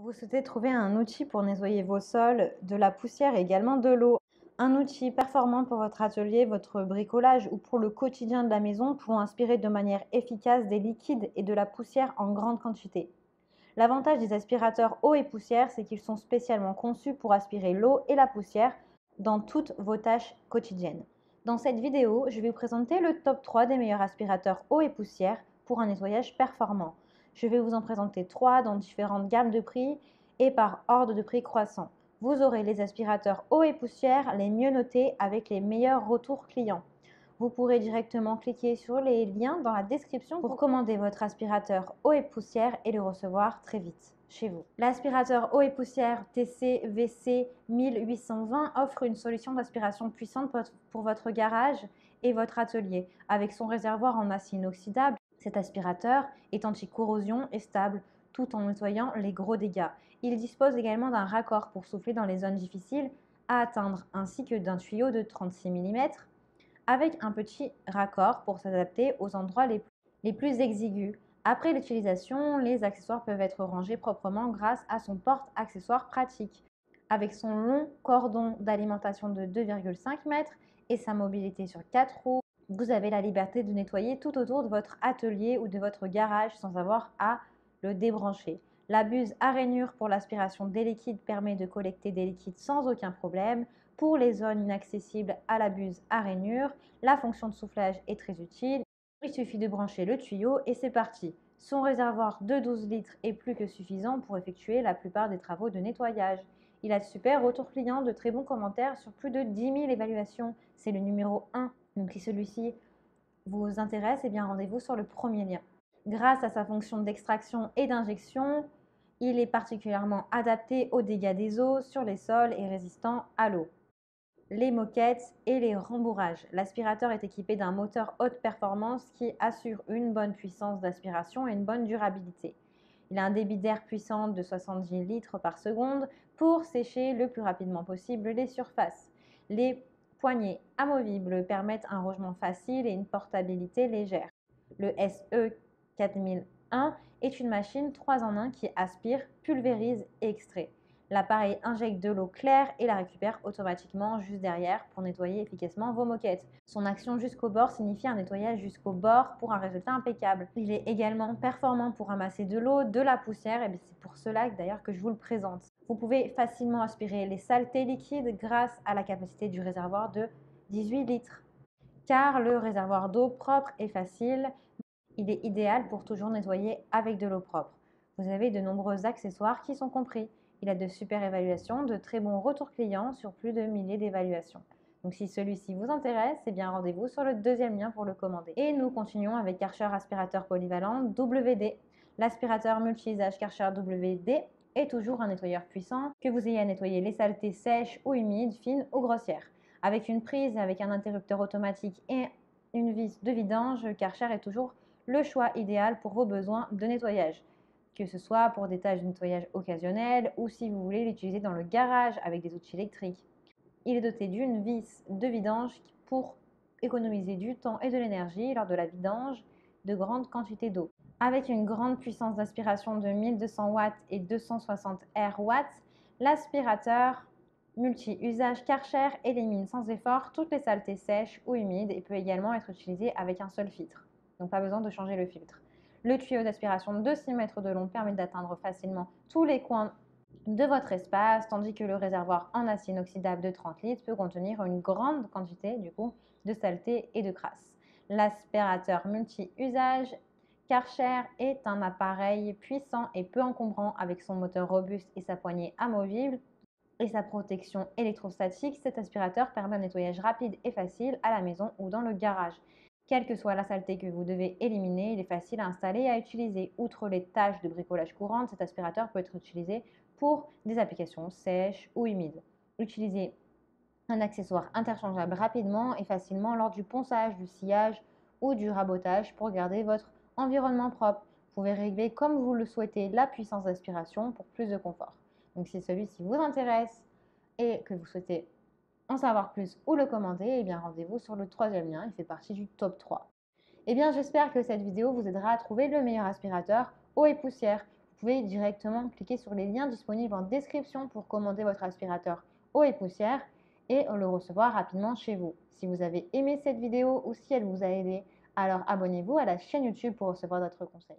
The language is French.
Vous souhaitez trouver un outil pour nettoyer vos sols, de la poussière et également de l'eau. Un outil performant pour votre atelier, votre bricolage ou pour le quotidien de la maison pouvant aspirer de manière efficace des liquides et de la poussière en grande quantité. L'avantage des aspirateurs eau et poussière, c'est qu'ils sont spécialement conçus pour aspirer l'eau et la poussière dans toutes vos tâches quotidiennes. Dans cette vidéo, je vais vous présenter le top 3 des meilleurs aspirateurs eau et poussière pour un nettoyage performant. Je vais vous en présenter 3 dans différentes gammes de prix et par ordre de prix croissant. Vous aurez les aspirateurs eau et poussière les mieux notés avec les meilleurs retours clients. Vous pourrez directement cliquer sur les liens dans la description pour commander votre aspirateur eau et poussière et le recevoir très vite chez vous. L'aspirateur eau et poussière TCVC 1820 offre une solution d'aspiration puissante pour votre garage et votre atelier. Avec son réservoir en acier inoxydable, cet aspirateur est anti-corrosion et stable tout en nettoyant les gros dégâts. Il dispose également d'un raccord pour souffler dans les zones difficiles à atteindre ainsi que d'un tuyau de 36 mm avec un petit raccord pour s'adapter aux endroits les plus exigus. Après l'utilisation, les accessoires peuvent être rangés proprement grâce à son porte-accessoires pratique. Avec son long cordon d'alimentation de 2,5 mètres et sa mobilité sur 4 roues, vous avez la liberté de nettoyer tout autour de votre atelier ou de votre garage sans avoir à le débrancher. La buse à rainure pour l'aspiration des liquides permet de collecter des liquides sans aucun problème. Pour les zones inaccessibles à la buse à rainure, la fonction de soufflage est très utile. Il suffit de brancher le tuyau et c'est parti. Son réservoir de 12 litres est plus que suffisant pour effectuer la plupart des travaux de nettoyage. Il a de super retours clients, de très bons commentaires sur plus de 10 000 évaluations. C'est le numéro 1. Donc si celui-ci vous intéresse, eh bien rendez-vous sur le premier lien. Grâce à sa fonction d'extraction et d'injection, il est particulièrement adapté aux dégâts des eaux sur les sols et résistant à l'eau, les moquettes et les rembourrages. L'aspirateur est équipé d'un moteur haute performance qui assure une bonne puissance d'aspiration et une bonne durabilité. Il a un débit d'air puissant de 70 litres par seconde pour sécher le plus rapidement possible les surfaces. Les poignées amovibles permettent un rangement facile et une portabilité légère. Le SE 4001 est une machine 3 en 1 qui aspire, pulvérise et extrait. L'appareil injecte de l'eau claire et la récupère automatiquement juste derrière pour nettoyer efficacement vos moquettes. Son action jusqu'au bord signifie un nettoyage jusqu'au bord pour un résultat impeccable. Il est également performant pour ramasser de l'eau, de la poussière, et c'est pour cela d'ailleurs que je vous le présente. Vous pouvez facilement aspirer les saletés liquides grâce à la capacité du réservoir de 18 litres. Car le réservoir d'eau propre est facile, il est idéal pour toujours nettoyer avec de l'eau propre. Vous avez de nombreux accessoires qui sont compris. Il a de super évaluations, de très bons retours clients sur plus de milliers d'évaluations. Donc si celui-ci vous intéresse, eh bien rendez-vous sur le deuxième lien pour le commander. Et nous continuons avec Karcher aspirateur polyvalent WD. L'aspirateur multi-usage Karcher WD est toujours un nettoyeur puissant, que vous ayez à nettoyer les saletés sèches ou humides, fines ou grossières. Avec une prise, avec un interrupteur automatique et une vis de vidange, Karcher est toujours le choix idéal pour vos besoins de nettoyage, que ce soit pour des tâches de nettoyage occasionnelles ou si vous voulez l'utiliser dans le garage avec des outils électriques. Il est doté d'une vis de vidange pour économiser du temps et de l'énergie lors de la vidange de grandes quantités d'eau. Avec une grande puissance d'aspiration de 1200 watts et 260 R watts, l'aspirateur multi-usage Karcher élimine sans effort toutes les saletés sèches ou humides et peut également être utilisé avec un seul filtre. Donc pas besoin de changer le filtre. Le tuyau d'aspiration de 6 mètres de long permet d'atteindre facilement tous les coins de votre espace, tandis que le réservoir en acier inoxydable de 30 litres peut contenir une grande quantité de saleté et de crasse. L'aspirateur multi-usage Karcher est un appareil puissant et peu encombrant avec son moteur robuste et sa poignée amovible et sa protection électrostatique. Cet aspirateur permet un nettoyage rapide et facile à la maison ou dans le garage. Quelle que soit la saleté que vous devez éliminer, il est facile à installer et à utiliser. Outre les tâches de bricolage courantes, cet aspirateur peut être utilisé pour des applications sèches ou humides. Utilisez un accessoire interchangeable rapidement et facilement lors du ponçage, du sciage ou du rabotage pour garder votre environnement propre. Vous pouvez régler comme vous le souhaitez la puissance d'aspiration pour plus de confort. Donc si celui-ci vous intéresse et que vous souhaitez en savoir plus ou le commander, eh bien rendez-vous sur le troisième lien, il fait partie du top 3. Eh bien j'espère que cette vidéo vous aidera à trouver le meilleur aspirateur eau et poussière. pouvez directement cliquer sur les liens disponibles en description pour commander votre aspirateur eau et poussière et le recevoir rapidement chez vous. Si vous avez aimé cette vidéo ou si elle vous a aidé, alors abonnez-vous à la chaîne YouTube pour recevoir d'autres conseils.